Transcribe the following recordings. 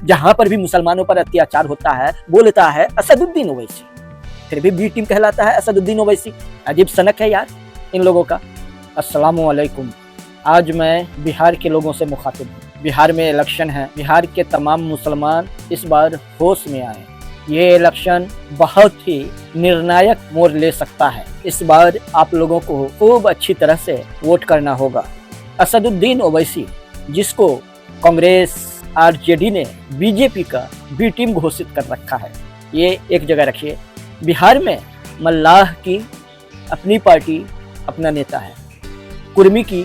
जहां पर भी मुसलमानों पर अत्याचार होता है बोलता है असदुद्दीन ओवैसी, फिर भी बी टीम कहलाता है असदुद्दीन ओवैसी। अजीब सनक है यार इन लोगों का। अस्सलामु अलैकुम। आज मैं बिहार के लोगों से मुखातिब हूँ। बिहार में इलेक्शन है, बिहार के तमाम मुसलमान इस बार होश में आए। ये इलेक्शन बहुत ही निर्णायक मोड़ ले सकता है। इस बार आप लोगों को खूब अच्छी तरह से वोट करना होगा। असदुद्दीन ओवैसी, जिसको कांग्रेस आरजेडी ने बीजेपी का बी टीम घोषित कर रखा है, ये एक जगह रखिए। बिहार में मल्लाह की अपनी पार्टी अपना नेता है, कुर्मी की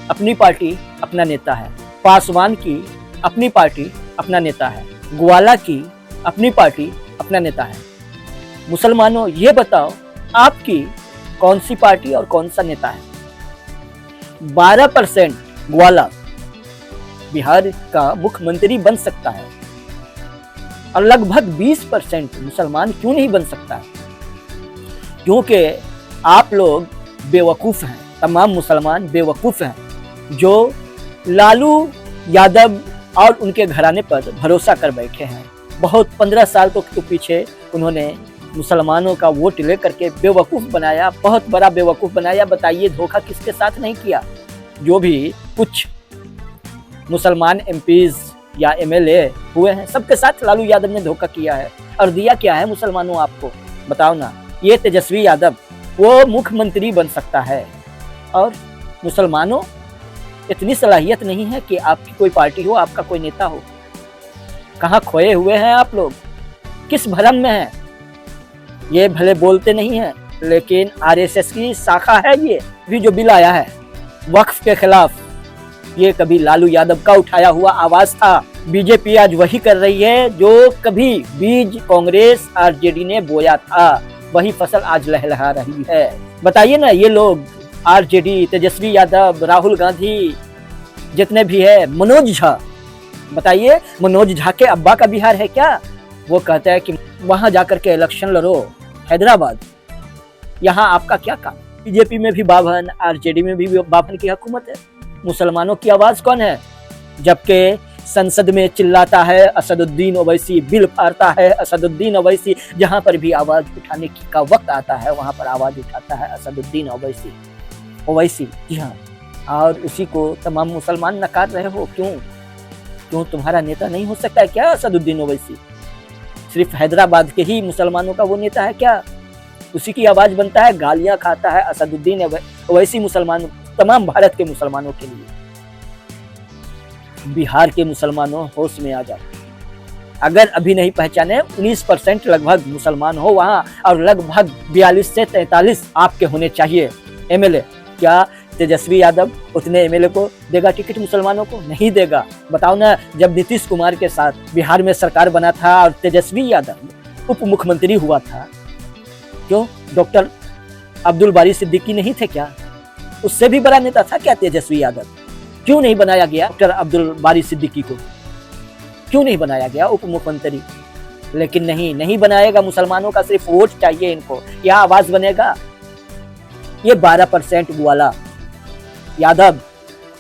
अपनी पार्टी अपना नेता है, पासवान की अपनी पार्टी अपना नेता है, ग्वाला की अपनी पार्टी अपना नेता है। मुसलमानों, ये बताओ आपकी कौन सी पार्टी और कौन सा नेता है? 12% ग्वाला बिहार का मुख्यमंत्री बन सकता है और लगभग 20% मुसलमान क्यों नहीं बन सकता है? क्योंकि आप लोग बेवकूफ़ हैं, तमाम मुसलमान बेवकूफ़ हैं जो लालू यादव और उनके घराने पर भरोसा कर बैठे हैं। बहुत 15 साल के पीछे उन्होंने मुसलमानों का वोट लेकर के बेवकूफ़ बनाया, बहुत बड़ा बेवकूफ़ बनाया। बताइए धोखा किसके साथ नहीं किया? जो भी कुछ मुसलमान एमपीज या एमएलए हुए हैं सबके साथ लालू यादव ने धोखा किया है। और दिया क्या है मुसलमानों आपको? बताओ ना। ये तेजस्वी यादव वो मुख्यमंत्री बन सकता है और मुसलमानों इतनी सलाहियत नहीं है कि आपकी कोई पार्टी हो, आपका कोई नेता हो। कहाँ खोए हुए हैं आप लोग? किस भ्रम में हैं? ये भले बोलते नहीं हैं लेकिन आरएसएस की शाखा है। ये भी जो बिल आया है वक्फ के खिलाफ, ये कभी लालू यादव का उठाया हुआ आवाज था। बीजेपी आज वही कर रही है जो कभी बीज कांग्रेस आरजेडी ने बोया था, वही फसल आज लहलहा रही है। बताइए ना, ये लोग आरजेडी, तेजस्वी यादव, राहुल गांधी, जितने भी है, मनोज झा, बताइए मनोज झा के अब्बा का बिहार है क्या? वो कहता है कि वहां जाकर के इलेक्शन लड़ो हैदराबाद, यहाँ आपका क्या काम? बीजेपी में भी बाभन, आरजेडी में भी बाभन की हुकूमत है। मुसलमानों की आवाज कौन है? जबकि संसद में चिल्लाता है असदुद्दीन ओवैसी, बिल फाड़ता है असदुद्दीन ओवैसी, जहां पर भी आवाज उठाने का वक्त आता है वहां पर आवाज उठाता है असदुद्दीन ओवैसी। जी हाँ, और उसी को तमाम मुसलमान नकार रहे हो। क्यों तुम्हारा नेता नहीं हो सकता है क्या असदुद्दीन ओवैसी? सिर्फ हैदराबाद के ही मुसलमानों का वो नेता है क्या? उसी की आवाज बनता है, गालियां खाता है असदुद्दीन ओवैसी मुसलमानों, तमाम भारत के मुसलमानों के लिए। बिहार के मुसलमानों होश में आ जाओ। अगर अभी नहीं पहचाने, 19% लगभग मुसलमान हो वहां और लगभग 42 से 43 आपके होने चाहिए एमएलए। क्या तेजस्वी यादव उतने एमएलए को देगा टिकट? मुसलमानों को नहीं देगा। बताओ ना, जब नीतीश कुमार के साथ बिहार में सरकार बना था और तेजस्वी यादव उप मुख्यमंत्री हुआ था, क्यों डॉक्टर अब्दुल बारी सिद्दीकी नहीं थे क्या? उससे भी बड़ा नेता था क्या तेजस्वी यादव? क्यों नहीं बनाया गया डॉक्टर अब्दुल बारी सिद्दीकी को? क्यों नहीं बनाया गया उप मुख्यमंत्री? लेकिन नहीं बनाएगा। मुसलमानों का सिर्फ वोट चाहिए इनको, यह आवाज बनेगा। ये 12% ग्वाला यादव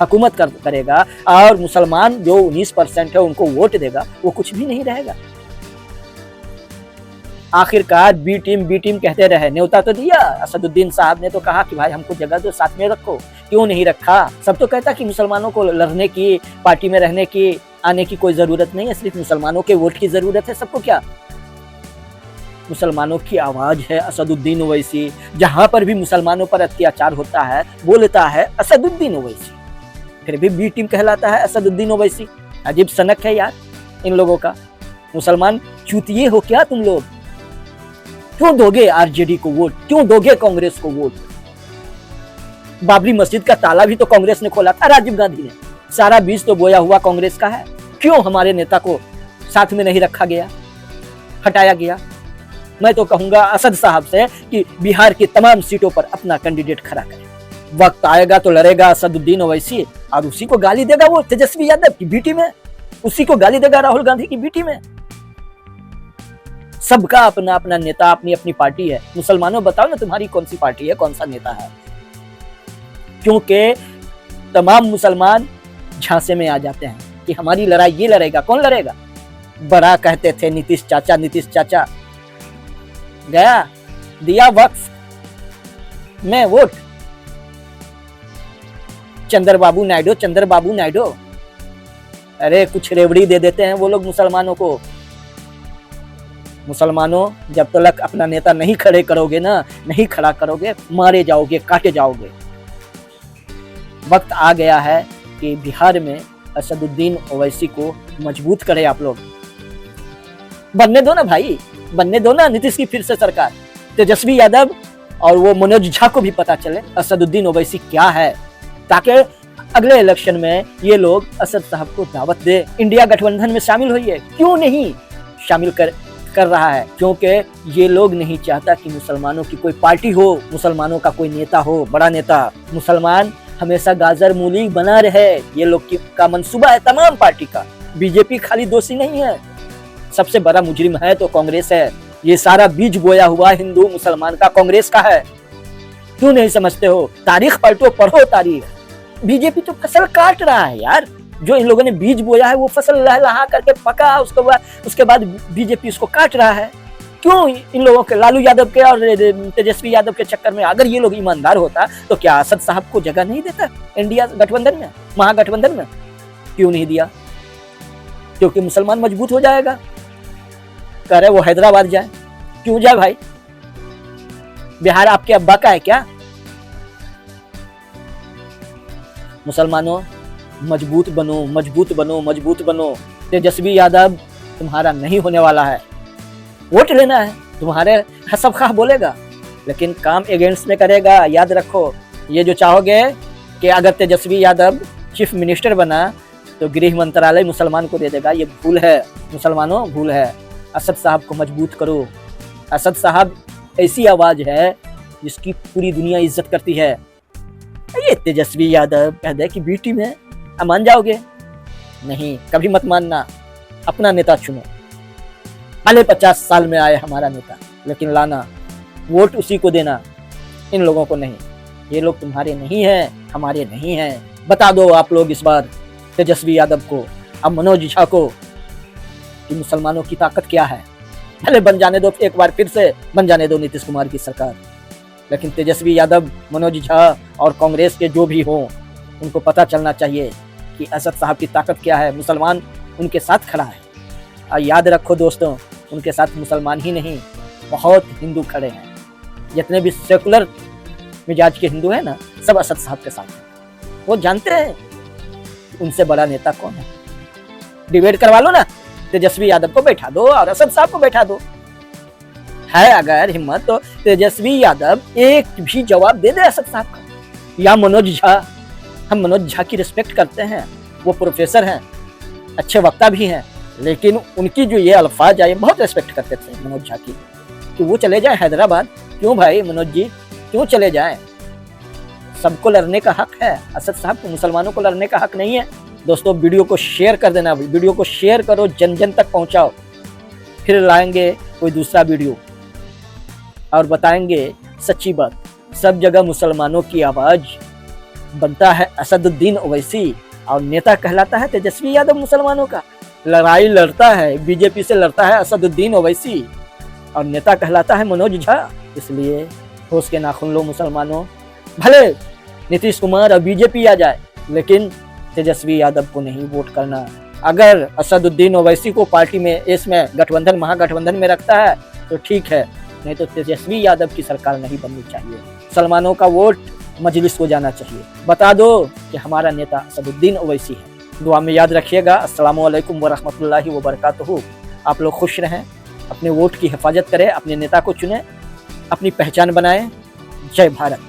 हुकूमत करेगा और मुसलमान जो 19% है उनको वोट देगा, वो कुछ भी नहीं रहेगा। आखिरकार बी टीम कहते रहे, न्योता तो दिया। असदुद्दीन साहब ने तो कहा कि भाई हमको जगह दो, साथ में रखो। क्यों नहीं रखा? सब तो कहता कि मुसलमानों को लड़ने की, पार्टी में रहने की, आने की कोई जरूरत नहीं है, सिर्फ मुसलमानों के वोट की जरूरत है सबको। क्या मुसलमानों की आवाज है असदुद्दीन ओवैसी। जहां पर भी मुसलमानों पर अत्याचार होता है बोलता है असदुद्दीन ओवैसी, फिर भी बी टीम कहलाता है असदुद्दीन ओवैसी। अजीब सनक है यार इन लोगों का। मुसलमान चूतिए हो क्या तुम लोग? क्यों दोगे आरजेडी को वोट? क्यों दोगे कांग्रेस को वोट? बाबरी मस्जिद का ताला भी तो कांग्रेस ने खोला था, राजीव गांधी ने। सारा बीज तो बोया हुआ कांग्रेस का है। क्यों हमारे नेता को साथ में नहीं रखा गया, हटाया गया? मैं तो कहूंगा असद साहब से कि बिहार की तमाम सीटों पर अपना कैंडिडेट खड़ा करें। वक्त आएगा तो लड़ेगा असदुद्दीन ओवैसी और उसी को गाली देगा वो तेजस्वी यादव की बीटी में, उसी को गाली देगा राहुल गांधी की बीटी में। सबका अपना अपना नेता, अपनी अपनी पार्टी है। मुसलमानों बताओ ना तुम्हारी कौन सी पार्टी है, कौन सा नेता है? क्योंकि तमाम मुसलमान झांसे में आ जाते हैं कि हमारी लड़ाई ये लड़ेगा। कौन लड़ेगा? बड़ा कहते थे नीतीश चाचा, नीतीश चाचा। गया, दिया वक्फ में वोट, चंद्रबाबू नायडू, चंद्रबाबू नायडू। अरे कुछ रेवड़ी दे देते हैं वो लोग मुसलमानों को। मुसलमानों, जब तक अपना नेता नहीं खड़े करोगे ना, नहीं खड़ा करोगे, मारे जाओगे, काटे जाओगे। वक्त आ गया है कि बिहार में असदुद्दीन ओवैसी को मजबूत करें आप लोग। बनने दो ना भाई, बनने दो ना नीतीश की फिर से सरकार। तेजस्वी यादव और वो मनोज झा को भी पता चले असदुद्दीन ओवैसी क्या है, ताकि अगले इलेक्शन में ये लोग असद साहब को दावत दे। इंडिया गठबंधन में शामिल होइए। क्यों नहीं शामिल कर रहा है? क्योंकि ये लोग नहीं चाहता कि मुसलमानों की कोई पार्टी हो, मुसलमानों का कोई नेता हो, बड़ा नेता। मुसलमान हमेशा गाजर मूली बना रहे, ये लोग का मंसूबा है तमाम पार्टी का। बीजेपी खाली दोषी नहीं है, सबसे बड़ा मुजरिम है तो कांग्रेस है। ये सारा बीज बोया हुआ हिंदू मुसलमान का कांग्रेस का है। क्यों नहीं समझते हो? तारीख पलटो, पढ़ो तारीख। बीजेपी तो फसल काट रहा है यार। जो इन लोगों ने बीज बोया है वो फसल लहलहा करके पका, उसके बाद बीजेपी उसको काट रहा है। क्यों इन लोगों के, लालू यादव के और तेजस्वी यादव के चक्कर में? अगर ये लोग ईमानदार होता तो क्या असद साहब को जगह नहीं देता इंडिया गठबंधन में, महागठबंधन में? क्यों नहीं दिया? क्योंकि मुसलमान मजबूत हो जाएगा। कह रहे वो हैदराबाद जाए। क्यों जाए भाई? बिहार आपके अब्बा का है क्या? मुसलमानों, मजबूत बनो, मजबूत बनो, मजबूत बनो। तेजस्वी यादव तुम्हारा नहीं होने वाला है। वोट लेना है तुम्हारे, सब खा बोलेगा लेकिन काम अगेंस्ट में करेगा। याद रखो, ये जो चाहोगे कि अगर तेजस्वी यादव चीफ मिनिस्टर बना तो गृह मंत्रालय मुसलमान को दे देगा, ये भूल है मुसलमानों, भूल है। असद साहब को मजबूत करो। असद साहब ऐसी आवाज है जिसकी पूरी दुनिया इज्जत करती है। ये तेजस्वी यादव कह दे कि बीटी में मान जाओगे, नहीं, कभी मत मानना। अपना नेता चुनो। पहले 50 साल में आए हमारा नेता, लेकिन लाना वोट उसी को देना, इन लोगों को नहीं। ये लोग तुम्हारे नहीं हैं, हमारे नहीं हैं। बता दो आप लोग इस बार तेजस्वी यादव को, अब मनोज झा को, कि मुसलमानों की ताकत क्या है। पहले बन जाने दो, एक बार फिर से बन जाने दो नीतीश कुमार की सरकार। लेकिन तेजस्वी यादव, मनोज झा और कांग्रेस के जो भी हों, उनको पता चलना चाहिए कि असद साहब की ताकत क्या है। मुसलमान उनके साथ खड़ा है। और याद रखो दोस्तों, उनके साथ मुसलमान ही नहीं, बहुत हिंदू खड़े हैं। जितने भी सेकुलर मिजाज के हिंदू हैं ना, सब असद साहब के साथ हैं। वो जानते हैं उनसे बड़ा नेता कौन है। डिबेट करवा लो ना, तेजस्वी यादव को बैठा दो और असद साहब को बैठा दो। है अगर हिम्मत तो तेजस्वी यादव एक भी जवाब दे दे असद साहब का, या मनोज झा। हम मनोज झा की रिस्पेक्ट करते हैं, वो प्रोफेसर हैं, अच्छे वक्ता भी हैं, लेकिन उनकी जो ये अल्फाज आए, बहुत रिस्पेक्ट करते थे मनोज झा की, कि वो चले जाए हैदराबाद। क्यों भाई मनोज जी, क्यों चले जाएं? सबको लड़ने का हक है, असद साहब को, मुसलमानों को लड़ने का हक नहीं है। दोस्तों वीडियो को शेयर कर देना, वीडियो को शेयर करो, जन जन तक पहुंचाओ। फिर लाएंगे कोई दूसरा वीडियो और बताएंगे सच्ची बात। सब जगह मुसलमानों की आवाज बनता है असदुद्दीन ओवैसी, और नेता कहलाता है तेजस्वी यादव मुसलमानों का। लड़ाई लड़ता है, बीजेपी से लड़ता है असदुद्दीन ओवैसी, और नेता कहलाता है मनोज झा। इसलिए होश के नाखून लो मुसलमानों। भले नीतीश कुमार और बीजेपी आ जाए, लेकिन तेजस्वी यादव को नहीं वोट करना। अगर असदुद्दीन ओवैसी को पार्टी में, इसमें गठबंधन, महागठबंधन में रखता है तो ठीक है, नहीं तो तेजस्वी यादव की सरकार नहीं बननी चाहिए। मुसलमानों का वोट मजलिस को जाना चाहिए। बता दो कि हमारा नेता असदुद्दीन ओवैसी है। दुआ में याद रखिएगा। अस्सलामु अलैकुम वरहमतुल्लाहि वबरकातुहू। आप लोग खुश रहें, अपने वोट की हिफाजत करें, अपने नेता को चुनें, अपनी पहचान बनाएं। जय भारत।